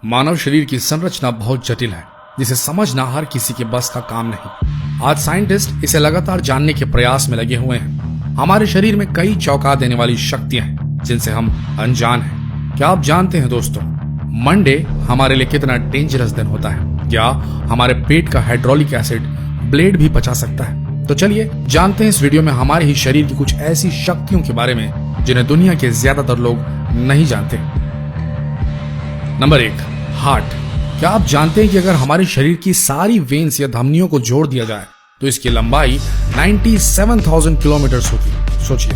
मानव शरीर की संरचना बहुत जटिल है, जिसे समझना हर किसी के बस का काम नहीं। आज साइंटिस्ट इसे लगातार जानने के प्रयास में लगे हुए हैं। हमारे शरीर में कई चौंका देने वाली शक्तियां हैं जिनसे हम अनजान हैं। क्या आप जानते हैं दोस्तों, मंडे हमारे लिए कितना डेंजरस दिन होता है? क्या हमारे पेट का हाइड्रोलिक एसिड ब्लेड भी बचा सकता है? तो चलिए जानते हैं इस वीडियो में हमारे ही शरीर की कुछ ऐसी शक्तियों के बारे में जिन्हें दुनिया के ज्यादातर लोग नहीं जानते। Number 1, heart. क्या आप जानते हैं कि अगर हमारे शरीर की सारी वेन्स या धमनियों को जोड़ दिया जाए तो इसकी लंबाई 97,000 किलोमीटर होती। सोचिए,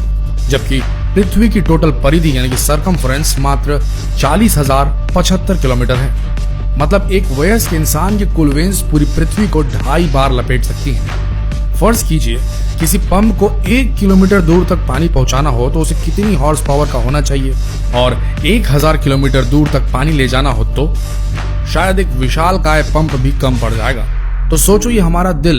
जबकि पृथ्वी की टोटल परिधि यानी कि सरकमफ्रेंस मात्र 40,075 किलोमीटर है। मतलब एक वयस्क इंसान की कुल वेन्स पूरी पृथ्वी को 2.5 बार लपेट सकती हैं। फर्ज कीजिए किसी पंप को 1 किलोमीटर दूर तक पानी पहुंचाना हो तो उसे कितनी हॉर्स पावर का होना चाहिए, और 1000 किलोमीटर दूर तक पानी ले जाना हो तो शायद एक विशालकाय पंप भी कम पड़ जाएगा। तो सोचो, ये हमारा दिल,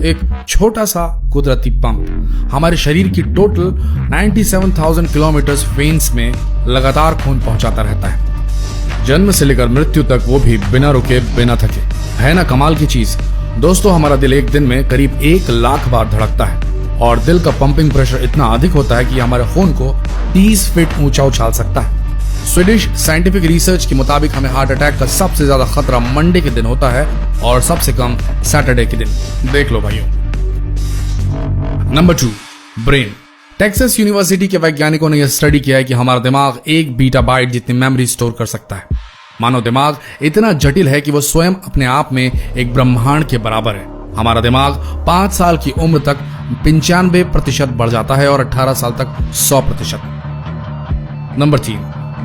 एक छोटा सा कुदरती पंप, हमारे शरीर की टोटल 97,000 किलोमीटर वेन्स में लगातार खून पहुंचाता रहता है, जन्म से लेकर मृत्यु तक, वो भी बिना रुके बिना थके। है ना कमाल की चीज दोस्तों। हमारा दिल एक दिन में करीब 1 लाख बार धड़कता है और दिल का पंपिंग प्रेशर इतना अधिक होता है कि हमारे खून को 30 फीट ऊंचा उछाल सकता है। स्वीडिश साइंटिफिक रिसर्च के मुताबिक हमें हार्ट अटैक का सबसे ज्यादा खतरा मंडे के दिन होता है और सबसे कम सैटरडे के दिन। देख लो भाइयों। Number 2, brain. टेक्सास यूनिवर्सिटी के वैज्ञानिकों ने यह स्टडी किया है कि हमारा दिमाग 1 बीटा बाइट जितनी मेमोरी स्टोर कर सकता है। मानव दिमाग इतना जटिल है कि वो स्वयं अपने आप में एक ब्रह्मांड के बराबर है। हमारा दिमाग 5 साल की उम्र तक 95% बढ़ जाता है और 18 साल तक 100%। Number 3,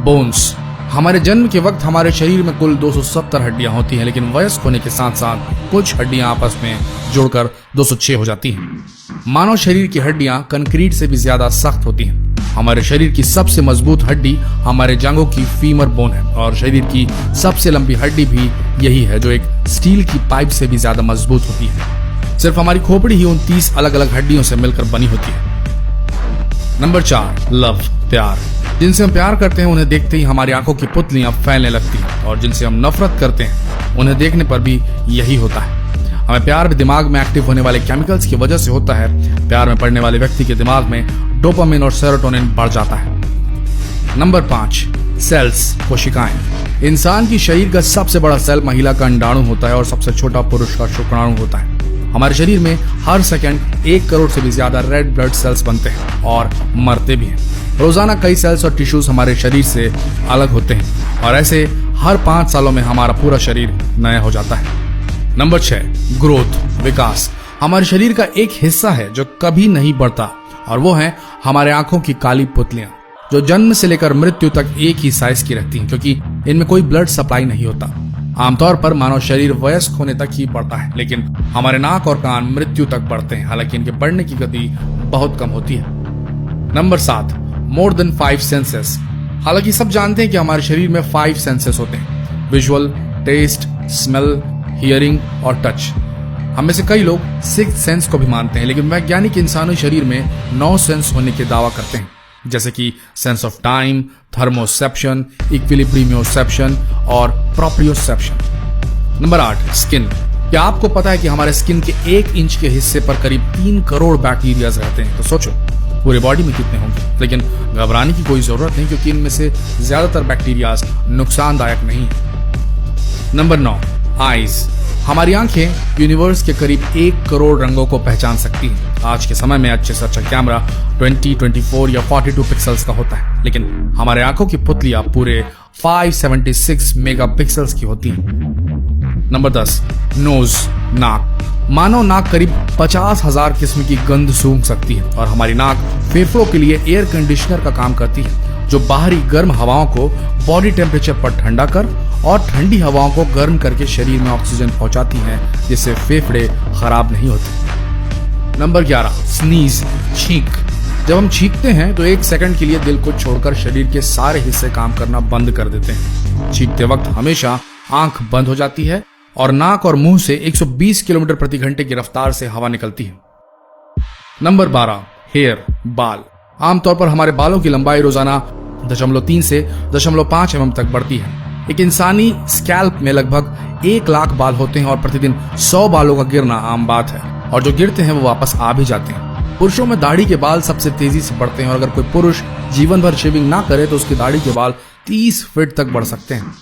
bones. हमारे जन्म के वक्त हमारे शरीर में कुल 270 हड्डियां होती हैं, लेकिन वयस्क होने के साथ साथ कुछ हड्डियां आपस में जुड़कर 206 हो जाती हैं। मानव शरीर की हड्डियां कंक्रीट से भी ज्यादा सख्त होती हैं। हमारे शरीर की सबसे मजबूत हड्डी हमारे जांघों की फीमर बोन है और शरीर की सबसे लंबी हड्डी भी यही है, जो एक स्टील की पाइप से भी ज्यादा मजबूत होती है। सिर्फ हमारी खोपड़ी ही 29 अलग अलग हड्डियों से मिलकर बनी होती है। नंबर 4, लव, प्यार। जिनसे हम प्यार करते हैं उन्हें देखते ही हमारी आंखों की पुतलियां फैलने लगती हैं, और जिनसे हम नफरत करते हैं उन्हें देखने पर भी यही होता है। हमें प्यार भी दिमाग में एक्टिव होने वाले केमिकल्स की वजह से होता है। प्यार में पड़ने वाले व्यक्ति के दिमाग में डोपामिन और सेरोटोनिन बढ़ जाता है। नंबर 5, सेल्स, कोशिकाएं। इंसान की शरीर का सबसे बड़ा सेल महिला का अंडाणु होता है और सबसे छोटा पुरुष का शुक्राणु होता है। हमारे शरीर में हर सेकंड 1 करोड़ से भी ज्यादा रेड ब्लड सेल्स बनते हैं और मरते भी हैं। रोजाना कई सेल्स और टिश्यूज हमारे शरीर से अलग होते हैं और ऐसे हर 5 सालों में हमारा पूरा शरीर नया हो जाता है। नंबर 6, ग्रोथ, विकास। हमारे शरीर का एक हिस्सा है जो कभी नहीं बढ़ता, और वो है हमारे आंखों की काली पुतलियां, जो जन्म से लेकर मृत्यु तक एक ही साइज की रहती हैं, क्योंकि इनमें कोई ब्लड सप्लाई नहीं होता। आमतौर पर मानव शरीर वयस्क होने तक ही बढ़ता है, लेकिन हमारे नाक और कान मृत्यु तक बढ़ते हैं, हालांकि इनके बढ़ने की गति बहुत कम होती है। Number 7, more than 5 senses. हालांकि सब जानते हैं कि हमारे शरीर में 5 सेंसेस होते हैं: विजुअल, टेस्ट, स्मेल, हियरिंग और टच। हम में से कई लोग 6th सेंस को भी मानते हैं, लेकिन वैज्ञानिक इंसानी शरीर में 9 सेंस होने के दावा करते हैं, जैसे कि सेंस ऑफ टाइम, थर्मोसेप्शन, इक्विलिब्रियमोसेप्शन और प्रोप्रियोसेप्शन। Number 8, skin. क्या आपको पता है कि हमारे स्किन के 1 इंच के हिस्से पर करीब 3 करोड़ बैक्टीरियाज रहते हैं? तो सोचो पूरे बॉडी में कितने होंगे। लेकिन घबराने की कोई जरूरत नहीं, क्योंकि इनमें से ज्यादातर बैक्टीरियाज नुकसानदायक नहीं है। Number 9, eyes. हमारी आंखें यूनिवर्स के करीब 1 करोड़ रंगों को पहचान सकती हैं। आज के समय में अच्छे से अच्छा कैमरा 20, 24 या 42 पिक्सल्स का होता है, लेकिन हमारे आंखों की पुतलियां पूरे 576 मेगापिक्सल्स की होती हैं। नंबर 10, नोज, नाक। मानव नाक करीब 50,000 किस्म की गंध सूंघ सकती है, और हमारी नाक फेफड़ों के लिए एयर कंडीशनर का काम करती है, जो बाहरी गर्म हवाओं को बॉडी टेम्परेचर पर ठंडा कर और ठंडी हवाओं को गर्म करके शरीर में ऑक्सीजन पहुंचाती हैं, जिससे फेफड़े खराब नहीं होते। नंबर 11, स्नीज, छींक। जब हम छींकते हैं तो 1 सेकंड के लिए दिल को छोड़कर शरीर के सारे हिस्से काम करना बंद कर देते हैं। छींकते वक्त हमेशा आंख बंद हो जाती है और नाक और मुंह से 120 किलोमीटर प्रति घंटे की रफ्तार से हवा निकलती है। नंबर 12, हेयर, बाल। आमतौर पर हमारे बालों की लंबाई रोजाना 0.3 से 0.5 mm तक बढ़ती है एक इंसानी स्कैल्प में लगभग 1 लाख बाल होते हैं और प्रतिदिन 100 बालों का गिरना आम बात है, और जो गिरते हैं वो वापस आ भी जाते हैं। पुरुषों में दाढ़ी के बाल सबसे तेजी से बढ़ते हैं और अगर कोई पुरुष जीवन भर शेविंग ना करे तो उसकी दाढ़ी के बाल 30 फीट तक बढ़ सकते हैं।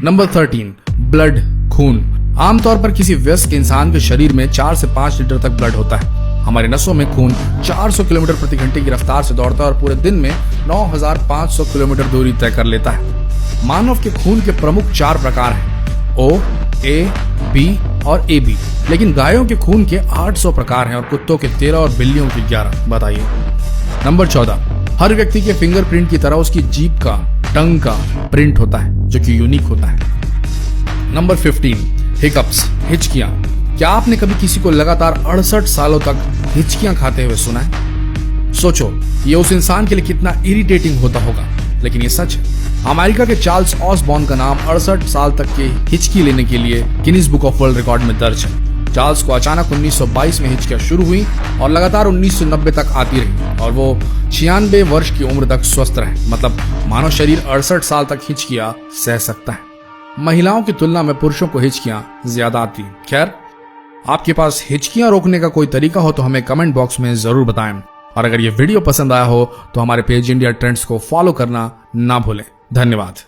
नंबर 13, ब्लड, खून। आमतौर पर किसी वयस्क इंसान के शरीर में 4 से 5 लीटर तक ब्लड होता है। हमारी नसों में खून 400 किलोमीटर प्रति घंटे की रफ्तार से दौड़ता है और पूरे दिन में 9500 किलोमीटर दूरी तय कर लेता है। मानव के खून के प्रमुख 4 प्रकार हैं, O, A, B और AB, लेकिन गायों के खून के 800 प्रकार हैं और कुत्तों के 13 और बिल्लियों के 11। बताइए। नंबर 14, हर व्यक्ति के फिंगरप्रिंट की तरह उसकी जीभ का, टंग का प्रिंट होता है जो कि यूनिक होता है। नंबर 15, हिकअप्स, हिचकियां। क्या आपने कभी किसी को लगातार 68 सालों तक हिचकियां खाते हुए सुना है? सोचो ये उस इंसान के लिए कितना इरिटेटिंग होता होगा, लेकिन ये सच है। अमेरिका के चार्ल्स ऑसबॉर्न का नाम 68 साल तक की हिचकी लेने के लिए Guinness book of world record में दर्ज है। चार्ल्स को अचानक 1922 में हिचकियां शुरू हुई और लगातार 1990 तक आती रही और वो 96 वर्ष की उम्र तक स्वस्थ रहे। मतलब मानव शरीर 68 साल तक हिचकियां सह सकता है। महिलाओं की तुलना में पुरुषों को हिचकियां ज्यादा आती हैं। खैर, आपके पास हिचकियां रोकने का कोई तरीका हो तो हमें कमेंट बॉक्स में जरूर बताएं, और अगर ये वीडियो पसंद आया हो तो हमारे पेज इंडिया ट्रेंड्स को फॉलो करना ना भूलें। धन्यवाद।